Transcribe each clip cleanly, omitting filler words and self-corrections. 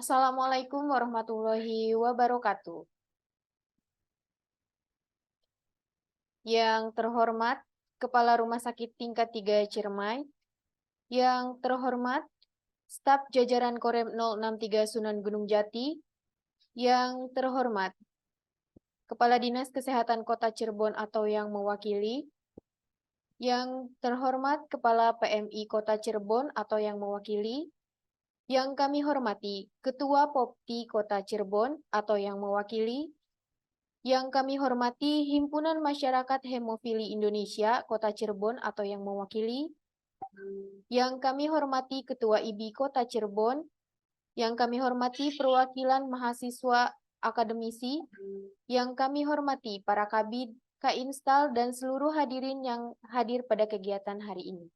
Assalamualaikum warahmatullahi wabarakatuh. Yang terhormat Kepala Rumah Sakit Tingkat 3 Ciremai, yang terhormat staf jajaran Korem 063 Sunan Gunung Jati, yang terhormat Kepala Dinas Kesehatan Kota Cirebon atau yang mewakili, yang terhormat Kepala PMI Kota Cirebon atau yang mewakili, yang kami hormati Ketua Popti Kota Cirebon atau yang mewakili, yang kami hormati Himpunan Masyarakat Hemofili Indonesia Kota Cirebon atau yang mewakili, yang kami hormati Ketua IBI Kota Cirebon, yang kami hormati perwakilan mahasiswa akademisi, yang kami hormati para kabid, Kainstal, dan seluruh hadirin yang hadir pada kegiatan hari ini.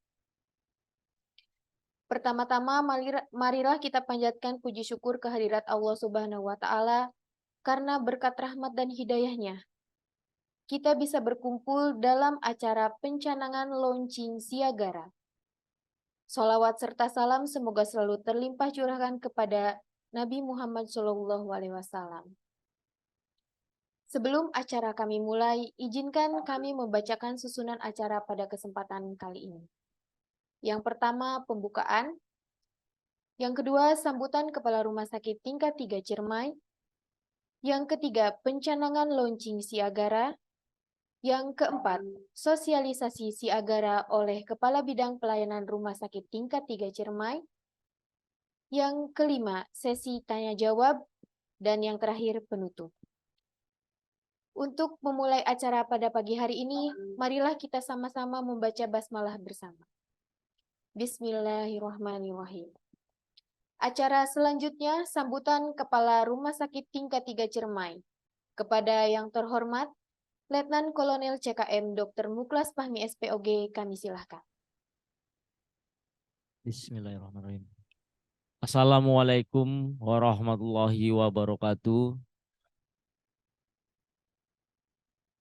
Pertama-tama, marilah kita panjatkan puji syukur kehadirat Allah Subhanahu wa Ta'ala karena berkat rahmat dan hidayahnya kita bisa berkumpul dalam acara pencanangan launching Siagara. Sholawat serta salam semoga selalu terlimpah curahkan kepada Nabi Muhammad SAW. Sebelum acara kami mulai, izinkan kami membacakan susunan acara pada kesempatan kali ini. Yang pertama, pembukaan. Yang kedua, sambutan Kepala Rumah Sakit Tingkat 3 Ciremai. Yang ketiga, pencanangan launching Siagara. Yang keempat, sosialisasi Siagara oleh Kepala Bidang Pelayanan Rumah Sakit Tingkat 3 Ciremai. Yang kelima, sesi tanya-jawab. Dan yang terakhir, penutup. Untuk memulai acara pada pagi hari ini, marilah kita sama-sama membaca basmalah bersama. Bismillahirrahmanirrahim. Acara selanjutnya, sambutan Kepala Rumah Sakit Tingkat 3 Ciremai. Kepada yang terhormat, Letnan Kolonel CKM Dr. Muklas Fahmi SPOG, kami silahkan. Bismillahirrahmanirrahim. Assalamualaikum warahmatullahi wabarakatuh.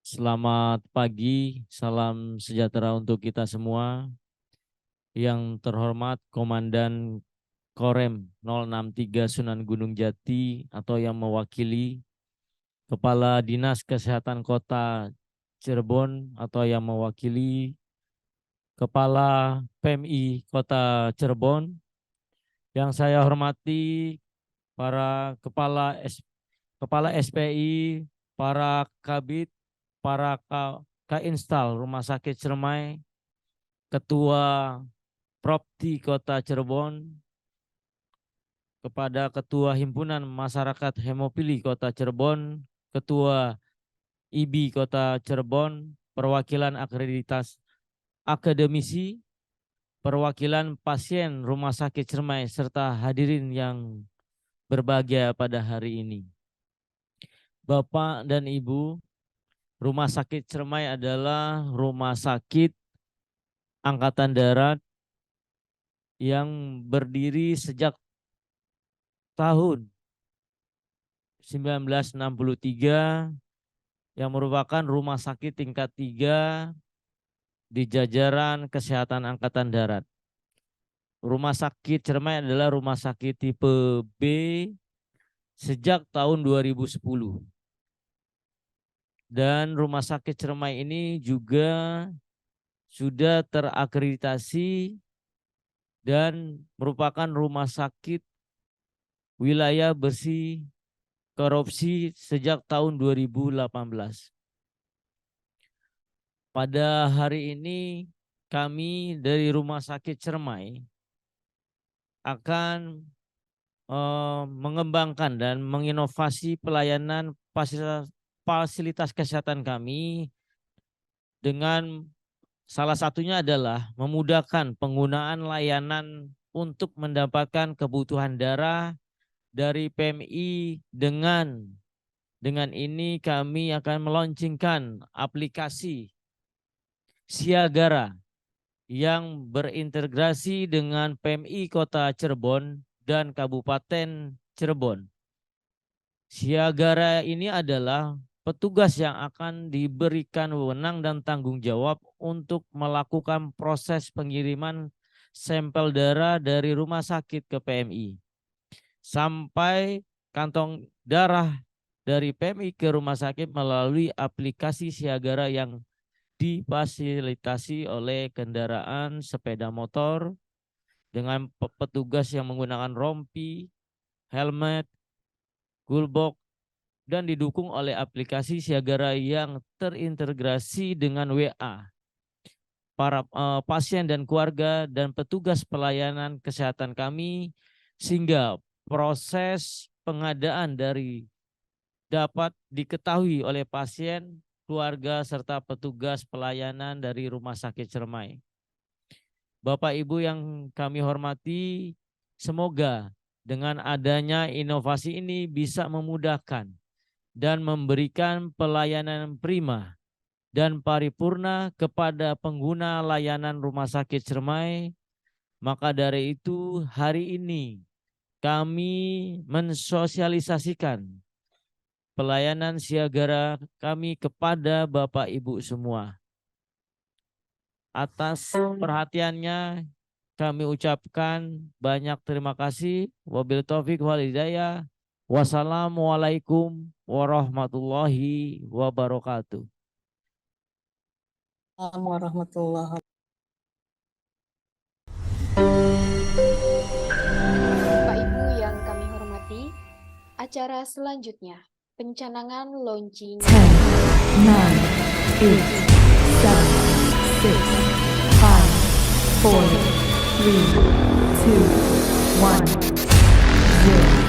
Selamat pagi, salam sejahtera untuk kita semua. Yang terhormat Komandan Korem 063 Sunan Gunung Jati atau yang mewakili, Kepala Dinas Kesehatan Kota Cirebon atau yang mewakili, Kepala PMI Kota Cirebon, yang saya hormati para Kepala SPI, para Kabid, para Kainstal Rumah Sakit Ciremai, Ketua Propti Kota Cirebon, kepada Ketua Himpunan Masyarakat Hemofili Kota Cirebon, Ketua IBI Kota Cirebon, perwakilan akademisi, perwakilan pasien Rumah Sakit Ciremai, serta hadirin yang berbahagia pada hari ini. Bapak dan Ibu, Rumah Sakit Ciremai adalah rumah sakit Angkatan Darat yang berdiri sejak tahun 1963, yang merupakan rumah sakit tingkat 3 di jajaran Kesehatan Angkatan Darat. Rumah Sakit Ciremai adalah rumah sakit tipe B sejak tahun 2010. Dan Rumah Sakit Ciremai ini juga sudah terakreditasi dan merupakan rumah sakit wilayah bersih korupsi sejak tahun 2018. Pada hari ini kami dari Rumah Sakit Ciremai akan mengembangkan dan menginovasi pelayanan fasilitas kesehatan kami dengan salah satunya adalah memudahkan penggunaan layanan untuk mendapatkan kebutuhan darah dari PMI. Dengan ini kami akan meluncurkan aplikasi Siagara yang berintegrasi dengan PMI Kota Cirebon dan Kabupaten Cirebon. Siagara ini adalah petugas yang akan diberikan wewenang dan tanggung jawab untuk melakukan proses pengiriman sampel darah dari rumah sakit ke PMI. sampai kantong darah dari PMI ke rumah sakit melalui aplikasi Siagara yang difasilitasi oleh kendaraan sepeda motor dengan petugas yang menggunakan rompi, helmet, gulbok, dan didukung oleh aplikasi Siagara yang terintegrasi dengan WA. Para pasien dan keluarga dan petugas pelayanan kesehatan kami, sehingga proses pengadaan dari dapat diketahui oleh pasien, keluarga, serta petugas pelayanan dari Rumah Sakit Ciremai. Bapak Ibu yang kami hormati, semoga dengan adanya inovasi ini bisa memudahkan dan memberikan pelayanan prima dan paripurna kepada pengguna layanan Rumah Sakit Ciremai. Maka dari itu hari ini kami mensosialisasikan pelayanan Siagara kami kepada Bapak Ibu semua. Atas perhatiannya kami ucapkan banyak terima kasih. Wabil taufik wal hidayah. Wassalamualaikum warahmatullahi wabarakatuh. Assalamualaikum warahmatullahi Bapak Ibu yang kami hormati, acara selanjutnya pencanangan launching 10, 9, 8, 7, 6, 5, 4, 3, 2, 1, 0.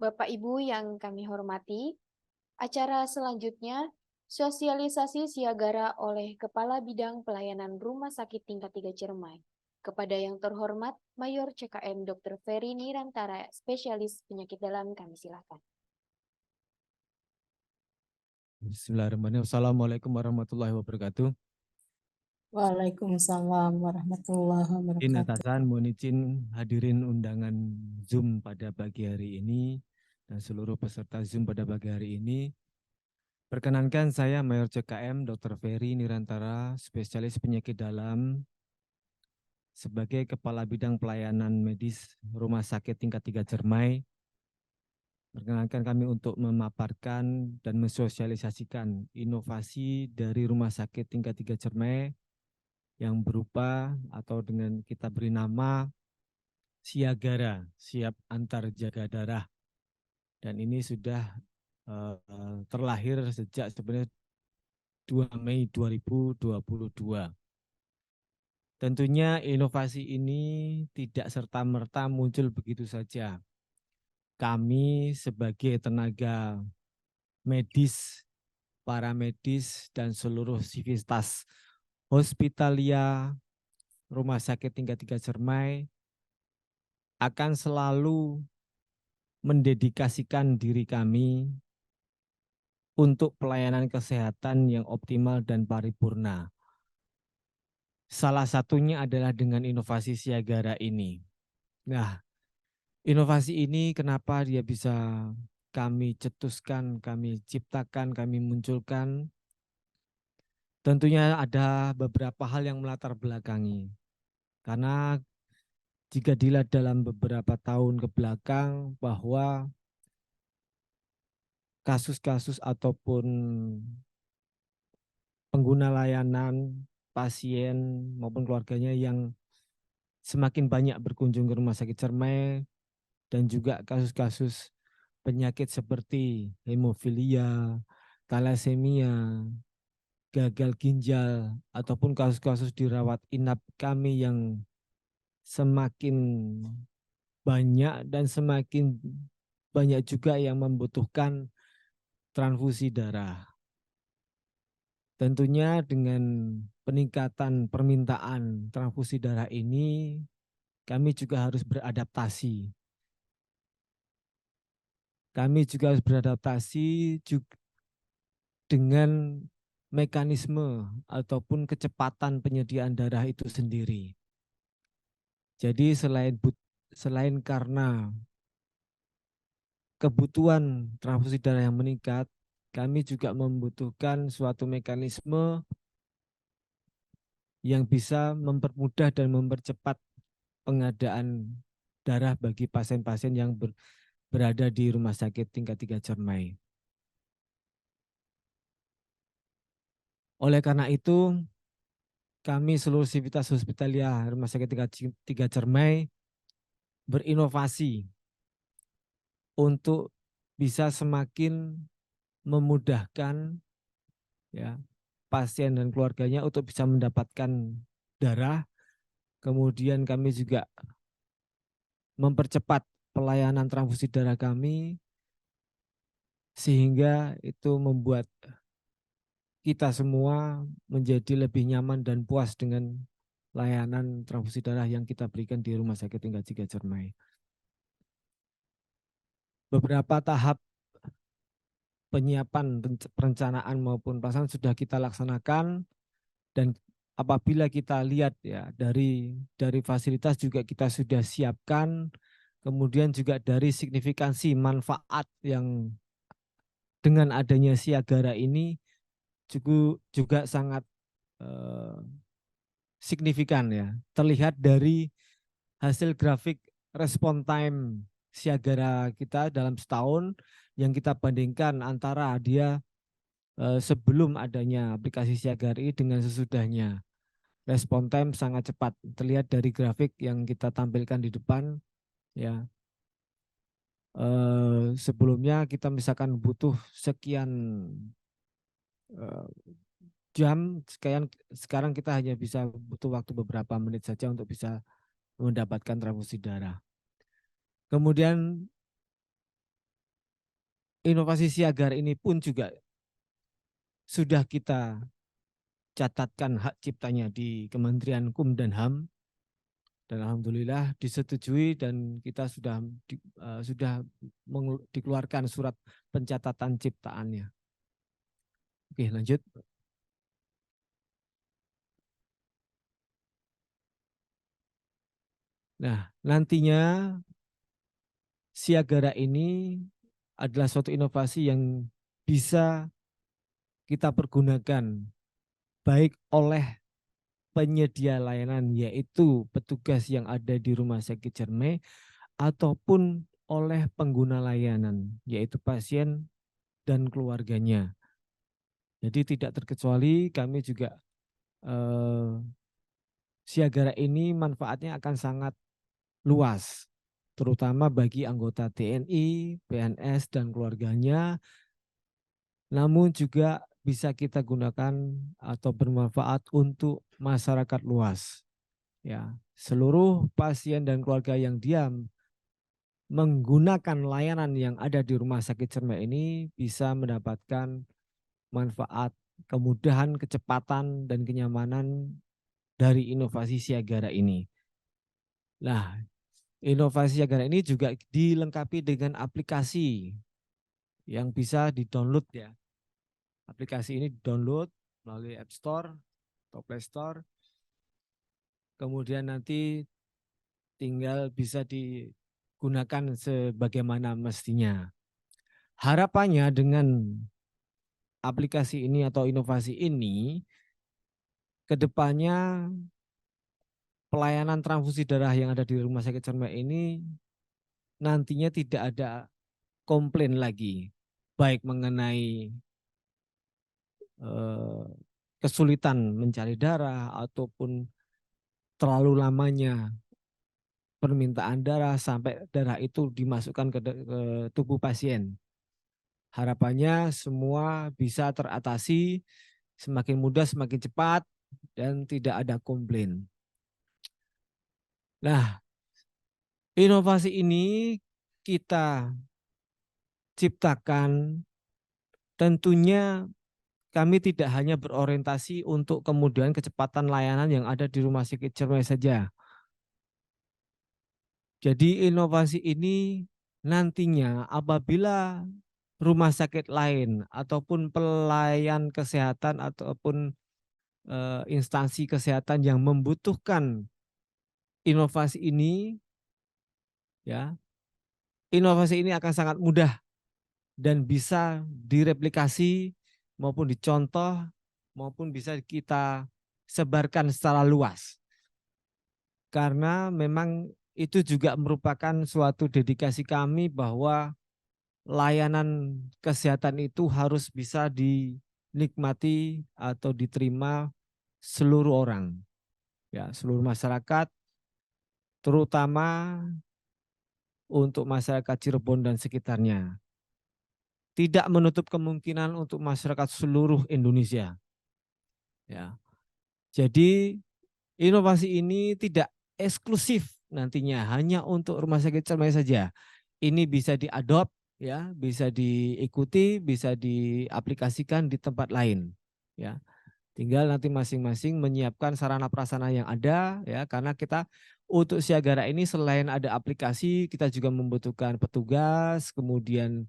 Bapak Ibu yang kami hormati, acara selanjutnya sosialisasi Siagara oleh Kepala Bidang Pelayanan Rumah Sakit Tingkat 3 Ciremai. Kepada yang terhormat Mayor CKM Dr. Ferry Nirantara, spesialis penyakit dalam, kami silakan. Bismillahirrahmanirrahim. Assalamualaikum warahmatullahi wabarakatuh. Waalaikumsalam warahmatullahi Izin wabarakatuh. atasan, mohon izin hadirin undangan Zoom pada pagi hari ini dan seluruh peserta Zoom pada pagi hari ini. Perkenankan saya Mayor CKM Dr. Ferry Nirantara, spesialis penyakit dalam sebagai Kepala Bidang Pelayanan Medis Rumah Sakit Tingkat 3 Cermai. Perkenankan kami untuk memaparkan dan mensosialisasikan inovasi dari Rumah Sakit Tingkat 3 Cermai yang berupa atau dengan kita beri nama Siagara, siap antar jaga darah. Dan ini sudah terlahir sejak sebenarnya 2 Mei 2022. Tentunya inovasi ini tidak serta-merta muncul begitu saja. Kami sebagai tenaga medis, paramedis, dan seluruh sivitas hospitalia Rumah Sakit Tingkat 3 Cermai akan selalu mendedikasikan diri kami untuk pelayanan kesehatan yang optimal dan paripurna. Salah satunya adalah dengan inovasi Siagara ini. Nah, inovasi ini kenapa dia bisa kami cetuskan, kami ciptakan, kami munculkan? Tentunya ada beberapa hal yang melatar belakangi. Karena jika dilihat dalam beberapa tahun ke belakang bahwa kasus-kasus ataupun pengguna layanan pasien maupun keluarganya yang semakin banyak berkunjung ke Rumah Sakit Cermai dan juga kasus-kasus penyakit seperti hemofilia, thalassemia, gagal ginjal, ataupun kasus-kasus dirawat inap kami yang semakin banyak dan semakin banyak juga yang membutuhkan transfusi darah. Tentunya dengan peningkatan permintaan transfusi darah ini, kami juga harus beradaptasi. Kami juga harus beradaptasi juga dengan mekanisme ataupun kecepatan penyediaan darah itu sendiri. Jadi selain karena kebutuhan transfusi darah yang meningkat, kami juga membutuhkan suatu mekanisme yang bisa mempermudah dan mempercepat pengadaan darah bagi pasien-pasien yang berada di Rumah Sakit Tingkat 3 Cermai. Oleh karena itu, kami seluruh sivitas hospitalia Rumah Sakit Tingkat 3 Cermai berinovasi untuk bisa semakin memudahkan ya pasien dan keluarganya untuk bisa mendapatkan darah. Kemudian kami juga mempercepat pelayanan transfusi darah kami sehingga itu membuat kita semua menjadi lebih nyaman dan puas dengan layanan transfusi darah yang kita berikan di Rumah Sakit Tingkat 3 Cermai. Beberapa tahap penyiapan perencanaan maupun pelaksanaan sudah kita laksanakan, dan apabila kita lihat ya dari fasilitas juga kita sudah siapkan, kemudian juga dari signifikansi manfaat yang dengan adanya Siagara ini juga sangat signifikan ya. Terlihat dari hasil grafik respon time Siagara kita dalam setahun yang kita bandingkan antara dia sebelum adanya aplikasi Siagara ini dengan sesudahnya. Respon time sangat cepat, terlihat dari grafik yang kita tampilkan di depan ya. Sebelumnya kita misalkan butuh sekian jam, sekarang kita hanya bisa butuh waktu beberapa menit saja untuk bisa mendapatkan transfusi darah. Kemudian inovasi Siagara ini pun juga sudah kita catatkan hak ciptanya di Kementerian Hukum dan HAM, dan alhamdulillah disetujui dan kita sudah dikeluarkan surat pencatatan ciptaannya. Oke, lanjut. Nah, nantinya Siagara ini adalah suatu inovasi yang bisa kita pergunakan baik oleh penyedia layanan yaitu petugas yang ada di Rumah Sakit Ciremai ataupun oleh pengguna layanan yaitu pasien dan keluarganya. Jadi tidak terkecuali kami juga Siagara ini manfaatnya akan sangat luas, terutama bagi anggota TNI, PNS, dan keluarganya, namun juga bisa kita gunakan atau bermanfaat untuk masyarakat luas. Ya, seluruh pasien dan keluarga yang diam menggunakan layanan yang ada di Rumah Sakit Ciremai ini bisa mendapatkan manfaat, kemudahan, kecepatan, dan kenyamanan dari inovasi Siagara ini. Nah, inovasi Siagara ini juga dilengkapi dengan aplikasi yang bisa di-download ya. Aplikasi ini di-download melalui App Store atau Play Store. Kemudian nanti tinggal bisa digunakan sebagaimana mestinya. Harapannya dengan aplikasi ini atau inovasi ini, ke depannya pelayanan transfusi darah yang ada di Rumah Sakit Ciremai ini nantinya tidak ada komplain lagi, baik mengenai kesulitan mencari darah ataupun terlalu lamanya permintaan darah sampai darah itu dimasukkan ke tubuh pasien. Harapannya semua bisa teratasi semakin mudah, semakin cepat, dan tidak ada komplain. Nah, inovasi ini kita ciptakan tentunya kami tidak hanya berorientasi untuk kemudian kecepatan layanan yang ada di Rumah Sakit Ciremai saja. Jadi inovasi ini nantinya apabila rumah sakit lain ataupun pelayan kesehatan ataupun instansi kesehatan yang membutuhkan inovasi ini, ya, inovasi ini akan sangat mudah dan bisa direplikasi maupun dicontoh maupun bisa kita sebarkan secara luas. Karena memang itu juga merupakan suatu dedikasi kami bahwa layanan kesehatan itu harus bisa dinikmati atau diterima seluruh orang, ya, seluruh masyarakat, terutama untuk masyarakat Cirebon dan sekitarnya. Tidak menutup kemungkinan untuk masyarakat seluruh Indonesia. Ya. Jadi inovasi ini tidak eksklusif nantinya hanya untuk Rumah Sakit Ciremai saja. Ini bisa diadopt, ya, bisa diikuti, bisa diaplikasikan di tempat lain. Ya, tinggal nanti masing-masing menyiapkan sarana prasarana yang ada, ya, karena kita untuk Siagara ini selain ada aplikasi, kita juga membutuhkan petugas, kemudian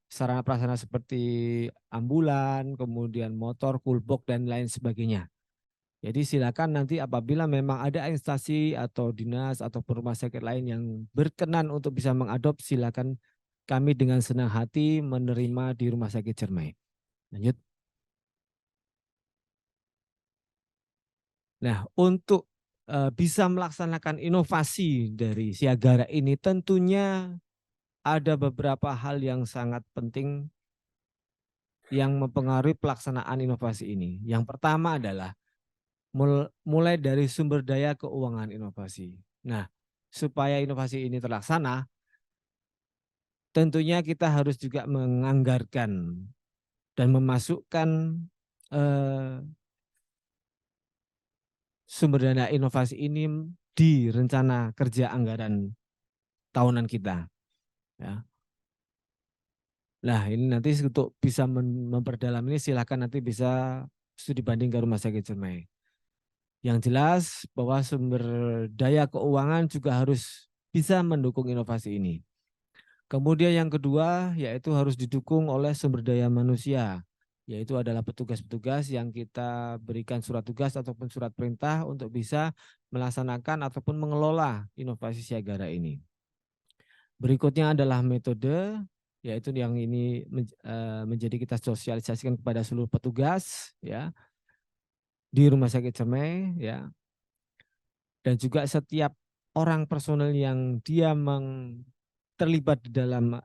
sarana prasarana seperti ambulan, kemudian motor, kulbok, dan lain sebagainya. Jadi silakan nanti apabila memang ada instansi atau dinas atau rumah sakit lain yang berkenan untuk bisa mengadopsi, silakan kami dengan senang hati menerima di Rumah Sakit Ciremai. Lanjut. Nah, untuk bisa melaksanakan inovasi dari Siagara ini tentunya ada beberapa hal yang sangat penting yang mempengaruhi pelaksanaan inovasi ini. Yang pertama adalah mulai dari sumber daya keuangan inovasi. Nah, supaya inovasi ini terlaksana, tentunya kita harus juga menganggarkan dan memasukkan sumber dana inovasi ini di rencana kerja anggaran tahunan kita. Ya. Nah, ini nanti untuk bisa memperdalam ini silakan nanti bisa studi banding ke Rumah Sakit Ciremai. Yang jelas bahwa sumber daya keuangan juga harus bisa mendukung inovasi ini. Kemudian yang kedua yaitu harus didukung oleh sumber daya manusia yaitu adalah petugas-petugas yang kita berikan surat tugas ataupun surat perintah untuk bisa melaksanakan ataupun mengelola inovasi Siagara ini. Berikutnya adalah metode, yaitu yang ini menjadi kita sosialisasikan kepada seluruh petugas ya di Rumah Sakit Ciremai ya, dan juga setiap orang personel yang dia terlibat di dalam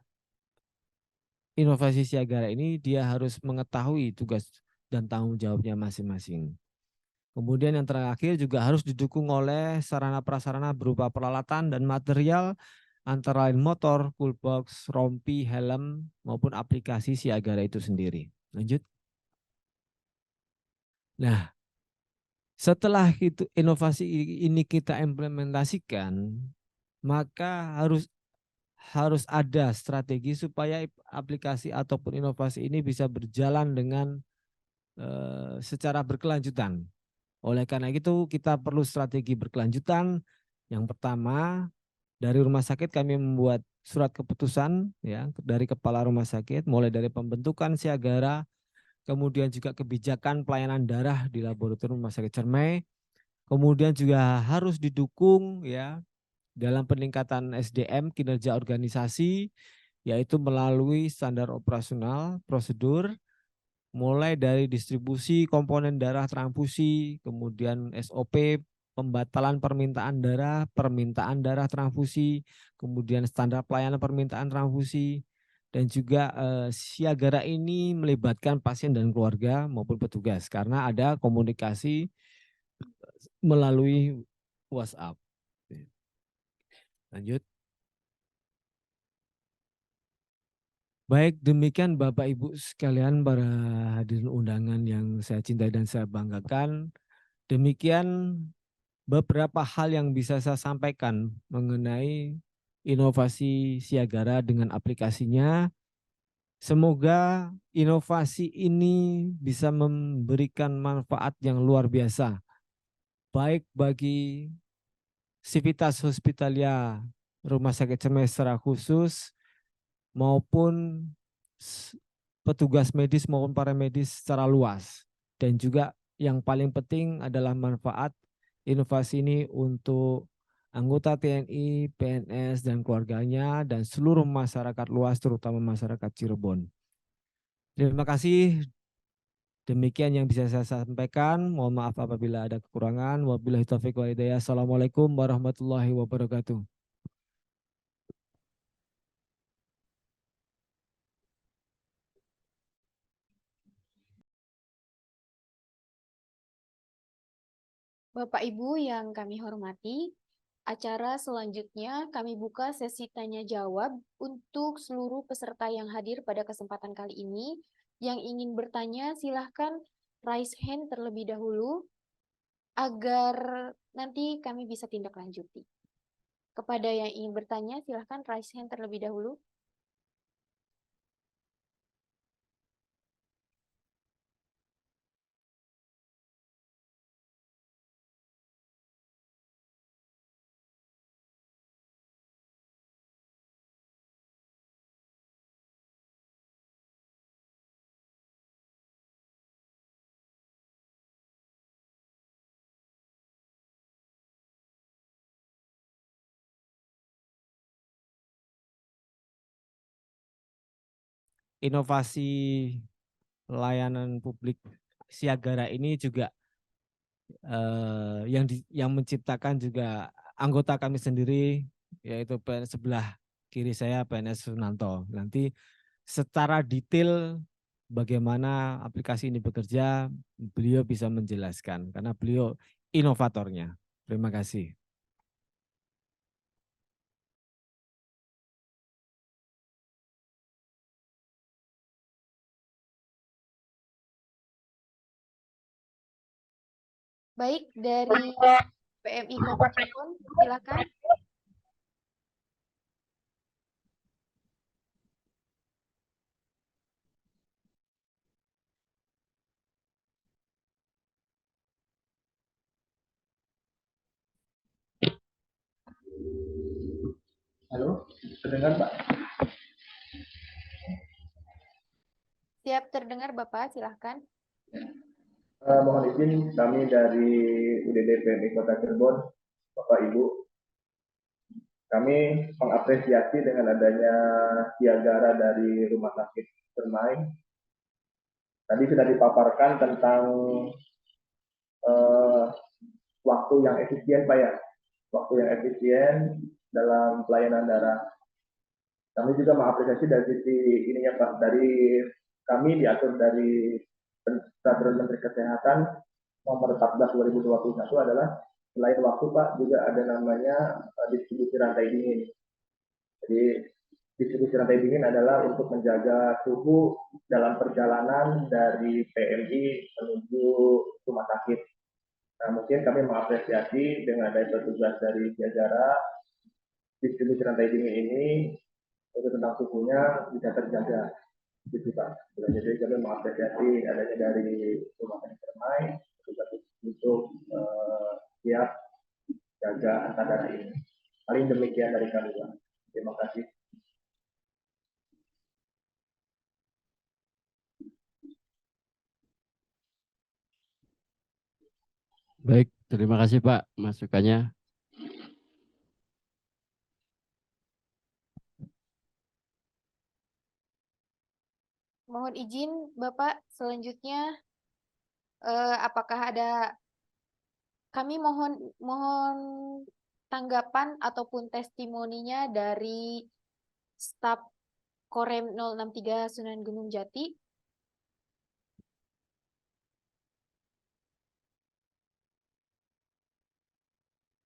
inovasi Siagara ini, dia harus mengetahui tugas dan tanggung jawabnya masing-masing. Kemudian yang terakhir juga harus didukung oleh sarana prasarana berupa peralatan dan material antara lain motor, toolbox, rompi, helm, maupun aplikasi Siagara itu sendiri. Lanjut. Nah, setelah itu inovasi ini kita implementasikan, maka harus ada strategi supaya aplikasi ataupun inovasi ini bisa berjalan dengan secara berkelanjutan. Oleh karena itu kita perlu strategi berkelanjutan. Yang pertama, dari rumah sakit kami membuat surat keputusan ya dari kepala rumah sakit, mulai dari pembentukan Siagara, kemudian juga kebijakan pelayanan darah di laboratorium Rumah Sakit Ciremai, kemudian juga harus didukung ya dalam peningkatan SDM kinerja organisasi, yaitu melalui standar operasional, prosedur, mulai dari distribusi komponen darah transfusi, kemudian SOP, pembatalan permintaan darah transfusi, kemudian standar pelayanan permintaan transfusi, dan juga Siagara ini melibatkan pasien dan keluarga maupun petugas karena ada komunikasi melalui WhatsApp. Lanjut. Baik, demikian Bapak Ibu sekalian para hadirin undangan yang saya cintai dan saya banggakan. Demikian beberapa hal yang bisa saya sampaikan mengenai inovasi Siagara dengan aplikasinya. Semoga inovasi ini bisa memberikan manfaat yang luar biasa, baik bagi sivitas hospitalia Rumah Sakit Ciremai secara khusus, maupun petugas medis maupun para medis secara luas. Dan juga yang paling penting adalah manfaat inovasi ini untuk anggota TNI, PNS, dan keluarganya, dan seluruh masyarakat luas, terutama masyarakat Cirebon. Terima kasih. Demikian yang bisa saya sampaikan. Mohon maaf apabila ada kekurangan. Wabillahi taufiq wal hidayah. Assalamualaikum warahmatullahi wabarakatuh. Bapak Ibu yang kami hormati, acara selanjutnya kami buka sesi tanya jawab untuk seluruh peserta yang hadir pada kesempatan kali ini. Yang ingin bertanya silahkan raise hand terlebih dahulu agar nanti kami bisa tindak lanjuti. Kepada yang ingin bertanya silahkan raise hand terlebih dahulu. Inovasi layanan publik Siagara ini juga yang menciptakan juga anggota kami sendiri, yaitu sebelah kiri saya PNS Sunanto. Nanti secara detail bagaimana aplikasi ini bekerja, beliau bisa menjelaskan karena beliau inovatornya. Terima kasih. Baik, dari PMI Kota Cirebon, silakan. Halo, terdengar Pak? Siap terdengar Bapak, silahkan. Mohon izin kami dari UDD PMI Kota Cirebon, Bapak Ibu, kami mengapresiasi dengan adanya Siagara dari Rumah Sakit Permai. Tadi sudah dipaparkan tentang waktu yang efisien, Pak ya, waktu yang efisien dalam pelayanan darah. Kami juga mengapresiasi dari sisi ininya Pak, dari kami diatur dari Peraturan Menteri Kesehatan nomor 14 2021 adalah selain waktu Pak juga ada namanya distribusi rantai dingin. Jadi distribusi rantai dingin adalah untuk menjaga suhu dalam perjalanan dari PMI menuju rumah sakit. Nah, mungkin kami mengapresiasi dengan ada petugas dari Siagara, distribusi rantai dingin ini untuk tentang suhunya bisa terjaga. Gitu Pak. Jadi kami mengapresiasi adanya dari Rumah Sakit Permai untuk siap jaga angka darah ini. Paling demikian dari kami Pak. Terima kasih. Baik, terima kasih Pak masukannya. Mohon izin Bapak, selanjutnya apakah ada, kami mohon tanggapan ataupun testimoninya dari staf Korem 063 Sunan Gunung Jati.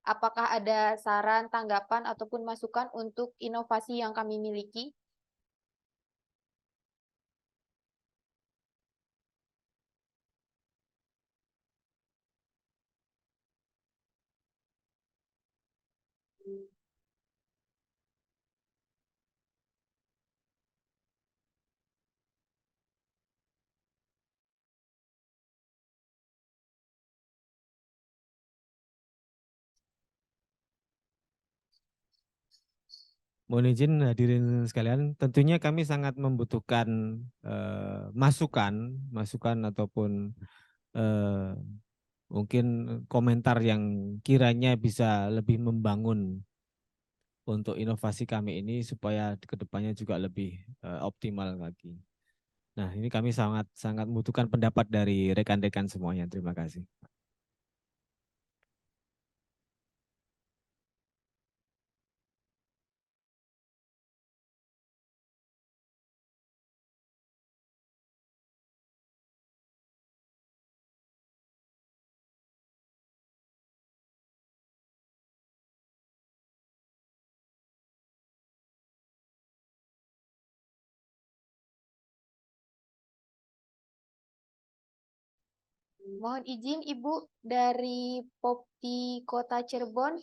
Apakah ada saran, tanggapan, ataupun masukan untuk inovasi yang kami miliki? Mohon izin hadirin sekalian, tentunya kami sangat membutuhkan masukan ataupun mungkin komentar yang kiranya bisa lebih membangun untuk inovasi kami ini supaya kedepannya juga lebih optimal lagi. Nah, ini kami sangat membutuhkan pendapat dari rekan-rekan semuanya. Terima kasih. Mohon izin Ibu, dari Popti Kota Cirebon,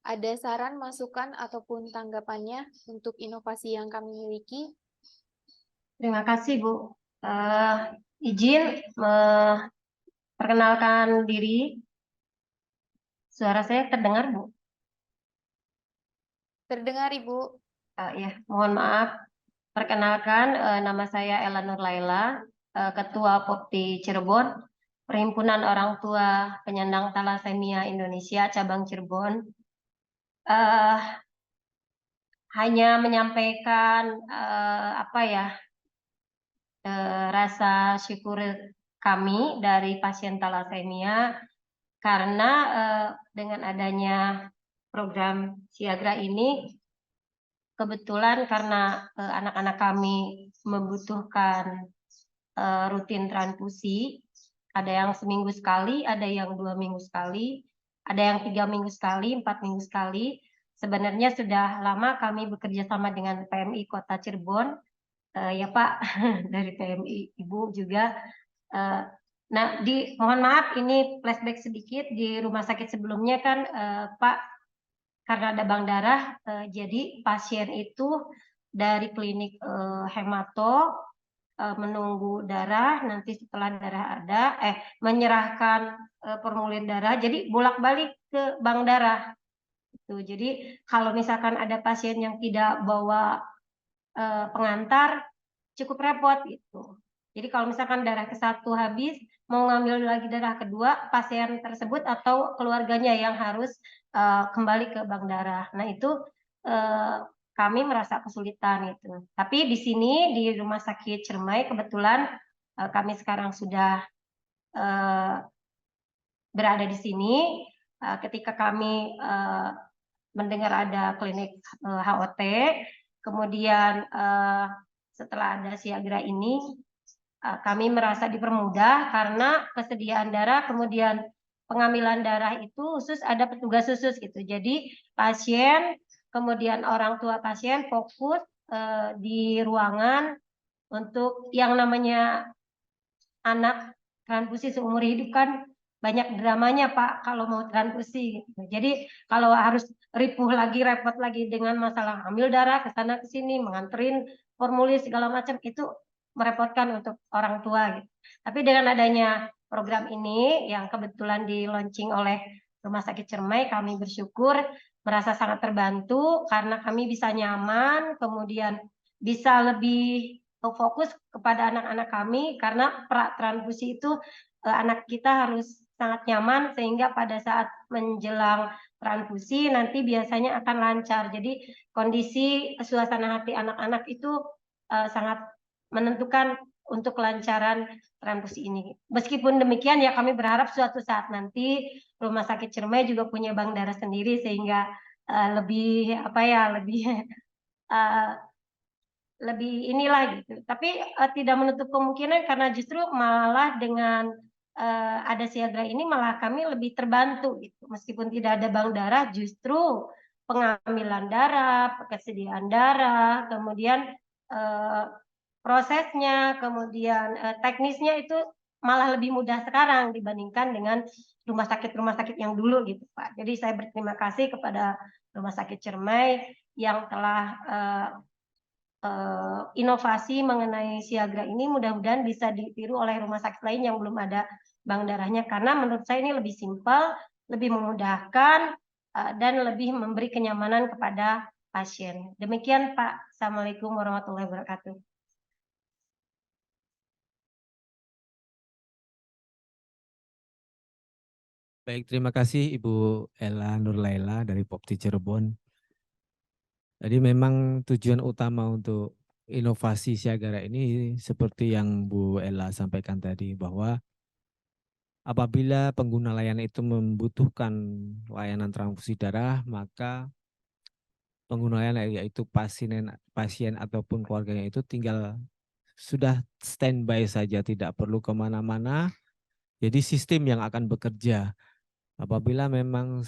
ada saran, masukan, ataupun tanggapannya untuk inovasi yang kami miliki? Terima kasih Bu. Izin perkenalkan diri. Suara saya terdengar Bu? Terdengar Ibu. Ya, mohon maaf. Perkenalkan, nama saya Ella Nur Laila, Ketua Popti Cirebon, Perhimpunan Orang Tua Penyandang Thalassemia Indonesia, cabang Cirebon. Hanya menyampaikan rasa syukur kami dari pasien thalassemia karena dengan adanya program Siagra ini kebetulan karena anak-anak kami membutuhkan rutin transfusi, ada yang seminggu sekali, ada yang 2 minggu sekali, ada yang 3 minggu sekali, 4 minggu sekali. Sebenarnya sudah lama kami bekerja sama dengan PMI Kota Cirebon, ya Pak, dari PMI Ibu juga. Nah, mohon maaf ini flashback sedikit, di rumah sakit sebelumnya kan Pak, karena ada bank darah, jadi pasien itu dari klinik hemato menunggu darah, nanti setelah darah ada, menyerahkan formulir darah, jadi bolak-balik ke bank darah. Jadi kalau misalkan ada pasien yang tidak bawa pengantar, cukup repot gitu. Jadi kalau misalkan darah ke-1 habis, mau ngambil lagi darah kedua, pasien tersebut atau keluarganya yang harus kembali ke bank darah. Nah itu kami merasa kesulitan itu. Tapi di sini di Rumah Sakit Ciremai kebetulan kami sekarang sudah berada di sini. Ketika kami mendengar ada klinik HOT, kemudian setelah ada Siagra ini, kami merasa dipermudah karena kesediaan darah, kemudian pengambilan darah itu khusus ada petugas khusus gitu. Jadi pasien, kemudian orang tua pasien fokus di ruangan untuk yang namanya anak transfusi seumur hidup kan banyak dramanya Pak kalau mau transfusi gitu. Jadi kalau harus ripuh lagi, repot lagi dengan masalah ambil darah ke sana ke sini, menganterin formulir segala macam itu merepotkan untuk orang tua gitu. Tapi dengan adanya program ini yang kebetulan di launching oleh Rumah Sakit Ciremai, kami bersyukur merasa sangat terbantu karena kami bisa nyaman, kemudian bisa lebih fokus kepada anak-anak kami karena pra transfusi itu anak kita harus sangat nyaman sehingga pada saat menjelang transfusi nanti biasanya akan lancar. Jadi kondisi suasana hati anak-anak itu sangat menentukan untuk kelancaran transfusi ini. Meskipun demikian ya kami berharap suatu saat nanti Rumah Sakit Ciremai juga punya bank darah sendiri sehingga lebih lebih inilah gitu. Tapi tidak menutup kemungkinan karena justru malah dengan ada Siagra ini malah kami lebih terbantu gitu. Meskipun tidak ada bank darah, justru pengambilan darah, kesediaan darah, kemudian prosesnya, kemudian teknisnya itu malah lebih mudah sekarang dibandingkan dengan rumah sakit yang dulu gitu Pak. Jadi saya berterima kasih kepada Rumah Sakit Ciremai yang telah inovasi mengenai Siagra ini mudah-mudahan bisa ditiru oleh rumah sakit lain yang belum ada bank darahnya karena menurut saya ini lebih simpel, lebih memudahkan dan lebih memberi kenyamanan kepada pasien. Demikian Pak. Assalamualaikum warahmatullahi wabarakatuh. Baik, terima kasih Ibu Ella Nurlaila dari Popti Cirebon. Jadi memang tujuan utama untuk inovasi Siagra ini seperti yang Bu Ella sampaikan tadi bahwa apabila pengguna layanan itu membutuhkan layanan transfusi darah, maka pengguna layanan yaitu pasien ataupun keluarganya itu tinggal sudah standby saja, tidak perlu kemana-mana. Jadi sistem yang akan bekerja. Apabila memang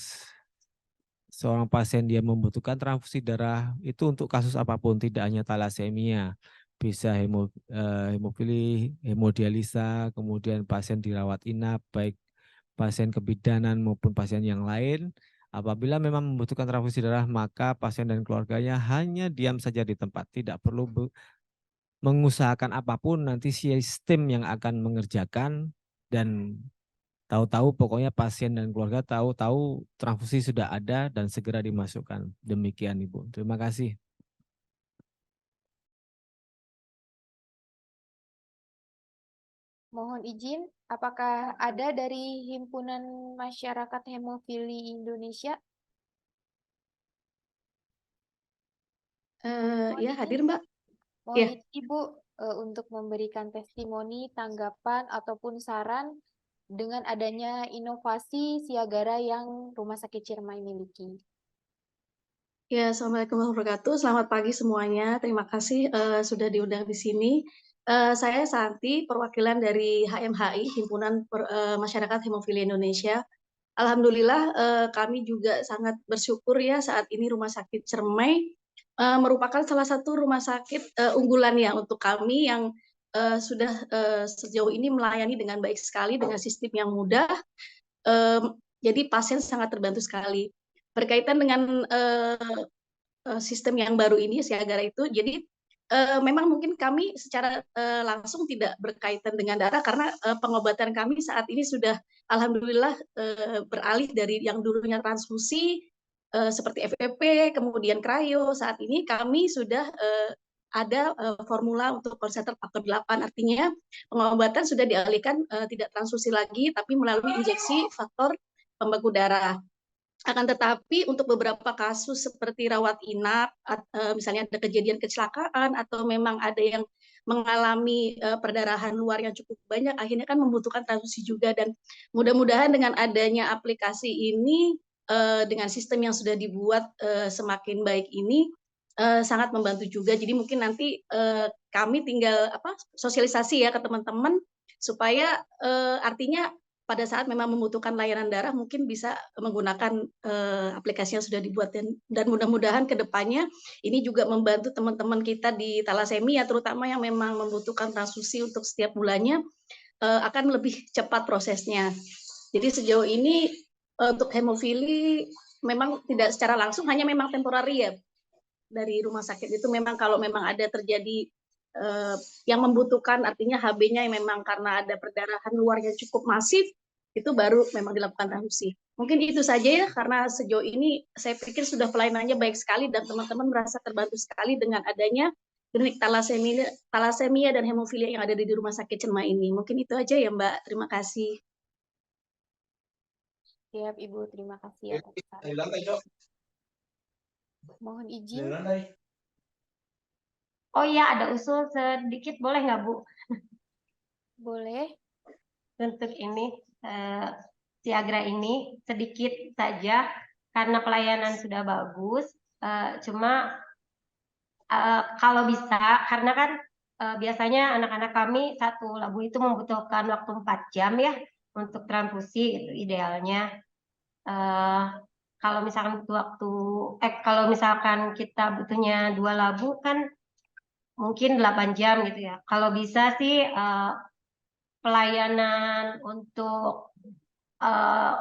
seorang pasien dia membutuhkan transfusi darah itu untuk kasus apapun, tidak hanya talasemia, bisa hemofili, hemodialisa, kemudian pasien dirawat inap, baik pasien kebidanan maupun pasien yang lain. Apabila memang membutuhkan transfusi darah, maka pasien dan keluarganya hanya diam saja di tempat, tidak perlu mengusahakan apapun, nanti sistem yang akan mengerjakan dan tahu-tahu pokoknya pasien dan keluarga tahu-tahu transfusi sudah ada dan segera dimasukkan. Demikian Ibu. Terima kasih. Mohon izin, apakah ada dari Himpunan Masyarakat Hemofili Indonesia? Ya, hadir Mbak. Mohon Ya. izin Ibu untuk memberikan testimoni, tanggapan, ataupun saran dengan adanya inovasi Siagara yang Rumah Sakit Ciremai miliki. Ya, Assalamualaikum warahmatullahi wabarakatuh. Selamat pagi semuanya. Terima kasih sudah diundang di sini. Saya Santi, perwakilan dari HMHI, Himpunan Masyarakat Hemofili Indonesia. Alhamdulillah kami juga sangat bersyukur ya saat ini Rumah Sakit Ciremai merupakan salah satu rumah sakit unggulan ya untuk kami yang sudah sejauh ini melayani dengan baik sekali dengan sistem yang mudah. Jadi pasien sangat terbantu sekali. Berkaitan dengan sistem yang baru ini Siagra itu, jadi memang mungkin kami secara langsung tidak berkaitan dengan darah karena pengobatan kami saat ini sudah alhamdulillah beralih dari yang dulunya transfusi seperti FPP, kemudian kryo. Saat ini kami sudah ada formula untuk konsentrasi faktor 8, artinya pengobatan sudah dialihkan tidak transfusi lagi, tapi melalui injeksi faktor pembeku darah. Akan tetapi untuk beberapa kasus seperti rawat inap, misalnya ada kejadian kecelakaan atau memang ada yang mengalami perdarahan luar yang cukup banyak, akhirnya kan membutuhkan transfusi juga. Dan mudah-mudahan dengan adanya aplikasi ini, dengan sistem yang sudah dibuat semakin baik ini, sangat membantu juga. Jadi mungkin nanti kami tinggal sosialisasi ya ke teman-teman supaya artinya pada saat memang membutuhkan layanan darah mungkin bisa menggunakan aplikasi yang sudah dibuat, dan mudah-mudahan ke depannya ini juga membantu teman-teman kita di talasemia terutama yang memang membutuhkan transfusi untuk setiap bulannya akan lebih cepat prosesnya. Jadi sejauh ini untuk hemofili memang tidak secara langsung, hanya memang temporari ya dari rumah sakit itu, memang kalau memang ada terjadi yang membutuhkan, artinya HB-nya yang memang karena ada perdarahan luar yang cukup masif, itu baru memang dilakukan transfusi. Mungkin itu saja ya, karena sejauh ini saya pikir sudah pelayanannya baik sekali dan teman-teman merasa terbantu sekali dengan adanya klinik talasemia dan hemofilia yang ada di rumah sakit Ciremai ini. Mungkin itu aja ya Mbak, terima kasih. Siap Ibu, terima kasih atas saran. Mohon izin. Oh iya, ada usul sedikit, boleh nggak Bu? Boleh. Untuk ini, Siagra ini sedikit saja, karena pelayanan sudah bagus, cuma kalau bisa, karena kan biasanya anak-anak kami satu labu itu membutuhkan waktu 4 jam ya, untuk transfusi, itu idealnya. Kalau misalkan butuh waktu, kalau misalkan kita butuhnya 2 labu kan mungkin 8 jam gitu ya. Kalau bisa sih pelayanan untuk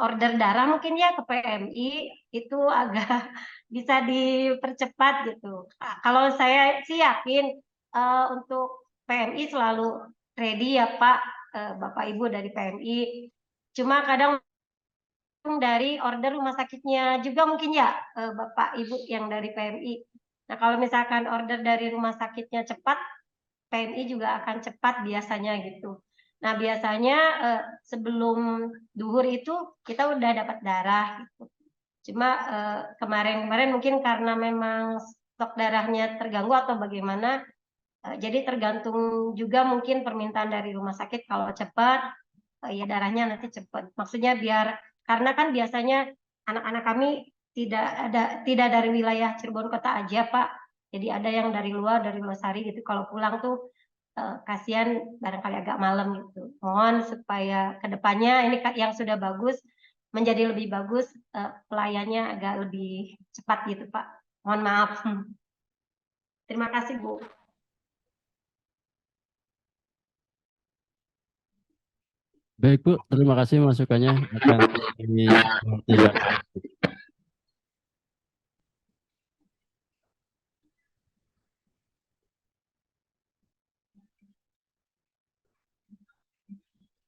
order darah mungkin ya ke PMI itu agak bisa dipercepat gitu. Kalau saya sih yakin untuk PMI selalu ready ya Pak, Bapak Ibu dari PMI. Cuma kadang dari order rumah sakitnya juga mungkin ya Bapak Ibu yang dari PMI. Nah kalau misalkan order dari rumah sakitnya cepat, PMI juga akan cepat biasanya gitu. Nah biasanya sebelum duhur itu kita udah dapat darah gitu. Cuma kemarin-kemarin mungkin karena memang stok darahnya terganggu atau bagaimana, jadi tergantung juga mungkin permintaan dari rumah sakit. Kalau cepat, ya darahnya nanti cepat. Maksudnya biar, karena kan biasanya anak-anak kami tidak dari wilayah Cirebon kota aja Pak. Jadi ada yang dari luar, dari Losari gitu. Kalau pulang tuh kasihan barangkali agak malam gitu. Mohon supaya kedepannya ini yang sudah bagus menjadi lebih bagus, pelayannya agak lebih cepat gitu Pak. Mohon maaf. Terima kasih Bu. Baik Bu, terima kasih masukannya. Akan tidak.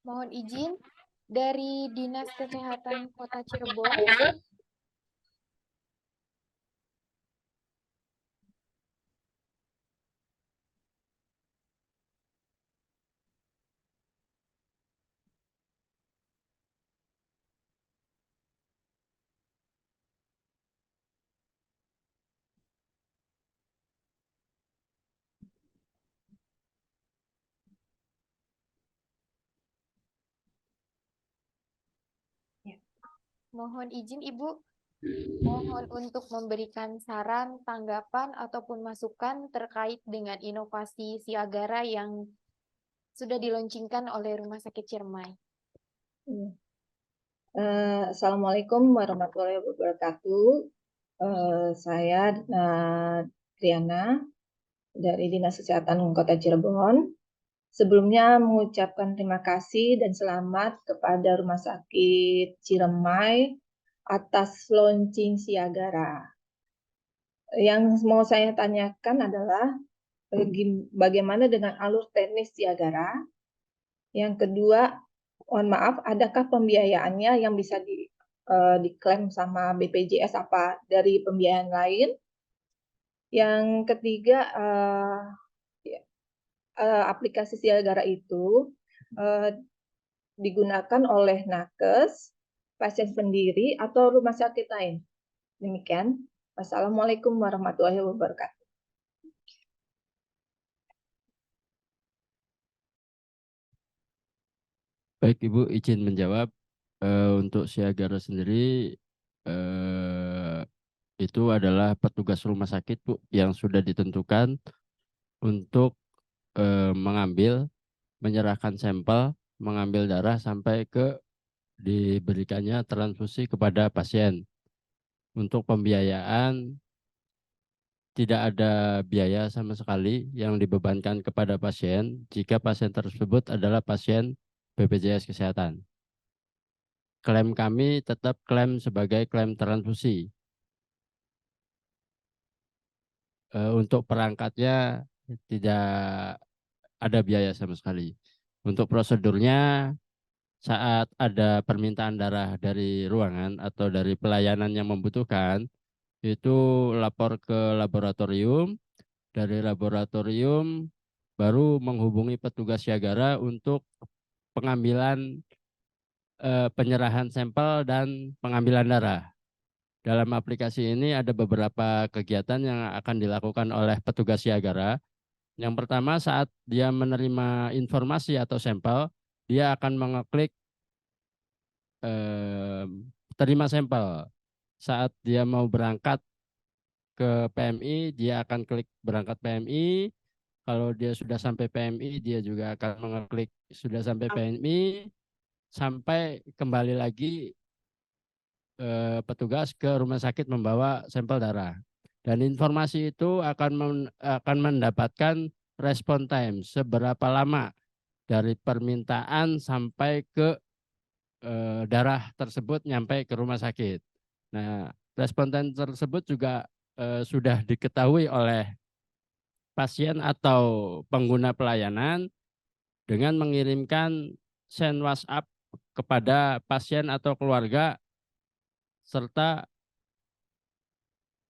Mohon izin dari Dinas Kesehatan Kota Cirebon. Mohon izin Ibu, mohon untuk memberikan saran, tanggapan, ataupun masukan terkait dengan inovasi Siagara yang sudah diluncurkan oleh Rumah Sakit Ciremai. Assalamualaikum warahmatullahi wabarakatuh. Saya Triana dari Dinas Kesehatan Kota Cirebon. Sebelumnya mengucapkan terima kasih dan selamat kepada Rumah Sakit Ciremai atas launching Siagara. Yang mau saya tanyakan adalah bagaimana dengan alur teknis Siagara? Yang kedua, mohon maaf, adakah pembiayaannya yang bisa diklaim sama BPJS apa dari pembiayaan lain? Yang ketiga, aplikasi Siagara itu digunakan oleh nakes, pasien sendiri, atau rumah sakit lain. Demikian. Wassalamualaikum warahmatullahi wabarakatuh. Baik Ibu, izin menjawab. Untuk Siagara sendiri itu adalah petugas rumah sakit Bu yang sudah ditentukan untuk mengambil, menyerahkan sampel, mengambil darah sampai ke diberikannya transfusi kepada pasien. Untuk pembiayaan tidak ada biaya sama sekali yang dibebankan kepada pasien jika pasien tersebut adalah pasien BPJS Kesehatan. Klaim kami tetap klaim sebagai klaim transfusi. Untuk perangkatnya tidak ada biaya sama sekali. Untuk prosedurnya, saat ada permintaan darah dari ruangan atau dari pelayanan yang membutuhkan, itu lapor ke laboratorium. Dari laboratorium baru menghubungi petugas Siagara untuk pengambilan penyerahan sampel dan pengambilan darah. Dalam aplikasi ini ada beberapa kegiatan yang akan dilakukan oleh petugas Siagara. Yang pertama, saat dia menerima informasi atau sampel, dia akan mengeklik terima sampel. Saat dia mau berangkat ke PMI, dia akan klik berangkat PMI. Kalau dia sudah sampai PMI, dia juga akan mengeklik sudah sampai PMI, sampai kembali lagi petugas ke rumah sakit membawa sampel darah. Dan informasi itu akan mendapatkan respon time, seberapa lama dari permintaan sampai ke darah tersebut nyampe ke rumah sakit. Nah, respon time tersebut juga sudah diketahui oleh pasien atau pengguna pelayanan dengan mengirimkan send WhatsApp kepada pasien atau keluarga serta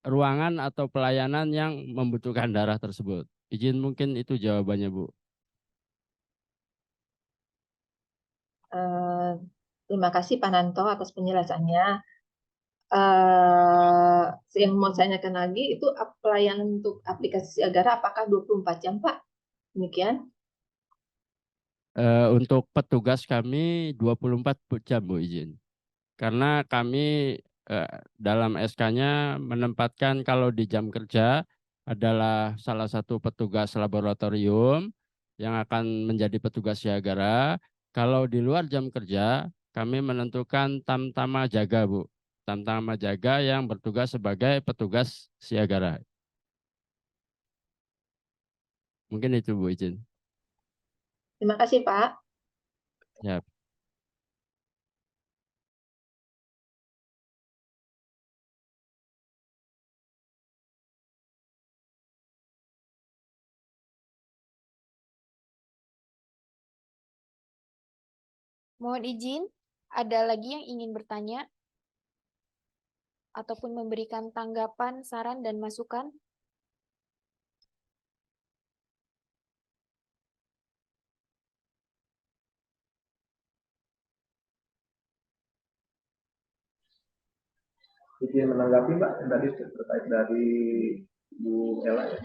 ruangan atau pelayanan yang membutuhkan darah tersebut. Izin mungkin itu jawabannya, Bu. Terima kasih Pak Nanto atas penjelasannya. Yang mau saya tanyakan lagi itu pelayanan untuk aplikasi Siagara apakah 24 jam Pak? Demikian. Untuk petugas kami 24 jam, Bu, izin. Karena kami dalam SK-nya menempatkan kalau di jam kerja adalah salah satu petugas laboratorium yang akan menjadi petugas Siagara. Kalau di luar jam kerja, kami menentukan tamtama jaga, Bu. Tamtama jaga yang bertugas sebagai petugas Siagara. Mungkin itu, Bu, izin. Terima kasih Pak. Ya. Mohon izin, ada lagi yang ingin bertanya ataupun memberikan tanggapan, saran, dan masukan? Izin menanggapi Mbak yang tadi terkait dari Bu Ella ya.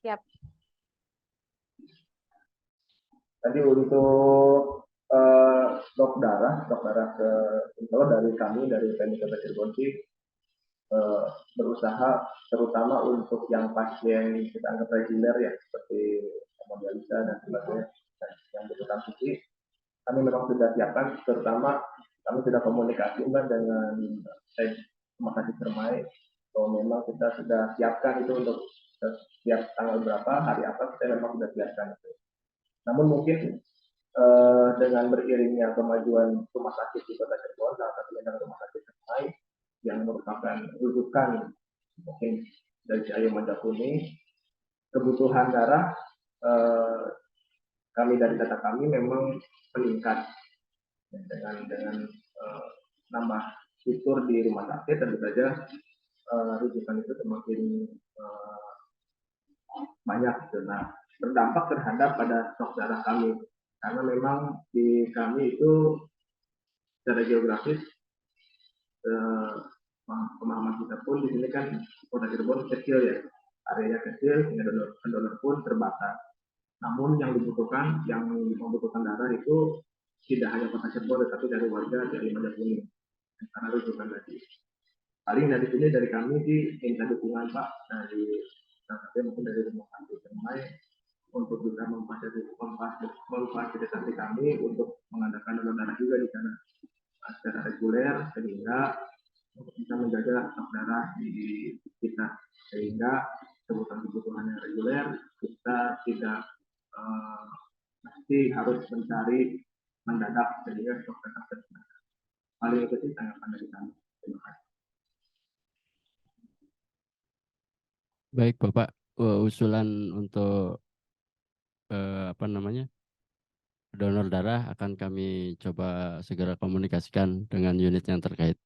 Siap. Tadi untuk stok darah ke Solo dari kami dari PMI Kota Cirebon berusaha terutama untuk yang pasien kita anggap reguler ya seperti hemodialisa dan sebagainya yang butuh suci, kami memang sudah siapkan, terutama kami sudah komunikasi Mbak dengan Rumah Sakit Permai bahwa memang kita sudah siapkan itu untuk setiap tanggal berapa, hari apa kita memang sudah siapkan itu. Namun mungkin dengan beriringnya kemajuan rumah sakit di Kota Cirebon, salah satunya adalah Rumah Sakit Permai yang merupakan rujukan mungkin dari Cahyo Majapuni, kebutuhan darah kami dari data kami memang meningkat dengan nambah fitur di rumah sakit, tentu saja rujukan itu semakin banyak gitu. Nah, berdampak terhadap pada stok darah kami karena memang di kami itu secara geografis pemahaman kita pun di sini kan Kota Cirebon kecil ya, areanya kecil sehingga donor pun terbatas. Namun yang membutuhkan darah itu tidak hanya Kota Cirebon tetapi dari warga dari Majapahit karena rujukan tadi. Paling dari sini dari kami sih minta dukungan Pak dari mungkin dari rumah sakit Ciremai untuk bisa memfasilitasi kami untuk mengadakan donor darah juga di sana secara reguler sehingga untuk bisa menjaga stok darah di kita sehingga kebutuhan yang reguler kita tidak pasti harus mencari mendadak sehingga stok darah terbatas. Paling itu sih tanggapan dari kami. Terima kasih. Baik Bapak, usulan untuk donor darah akan kami coba segera komunikasikan dengan unit yang terkait.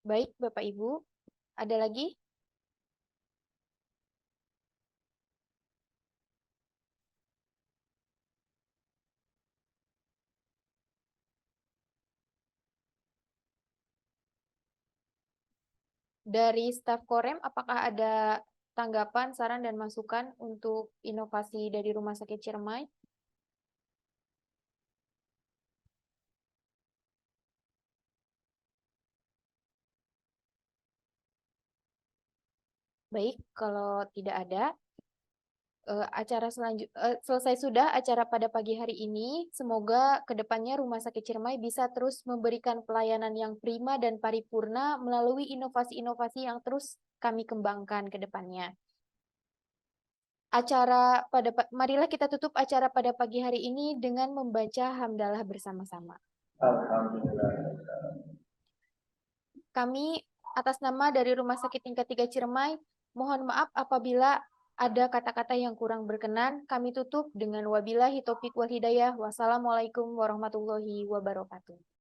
Baik, Bapak Ibu. Ada lagi? Dari staf Korem, apakah ada tanggapan, saran, dan masukan untuk inovasi dari Rumah Sakit Ciremai? Baik, kalau tidak ada, selesai sudah acara pada pagi hari ini. Semoga kedepannya Rumah Sakit Ciremai bisa terus memberikan pelayanan yang prima dan paripurna melalui inovasi-inovasi yang terus kami kembangkan ke depannya. Marilah kita tutup acara pada pagi hari ini dengan membaca hamdalah bersama-sama. Alhamdulillah. Kami atas nama dari Rumah Sakit Tingkat 3 Ciremai, mohon maaf apabila ada kata-kata yang kurang berkenan. Kami tutup dengan wabillahi taufiq wal hidayah. Wassalamualaikum warahmatullahi wabarakatuh.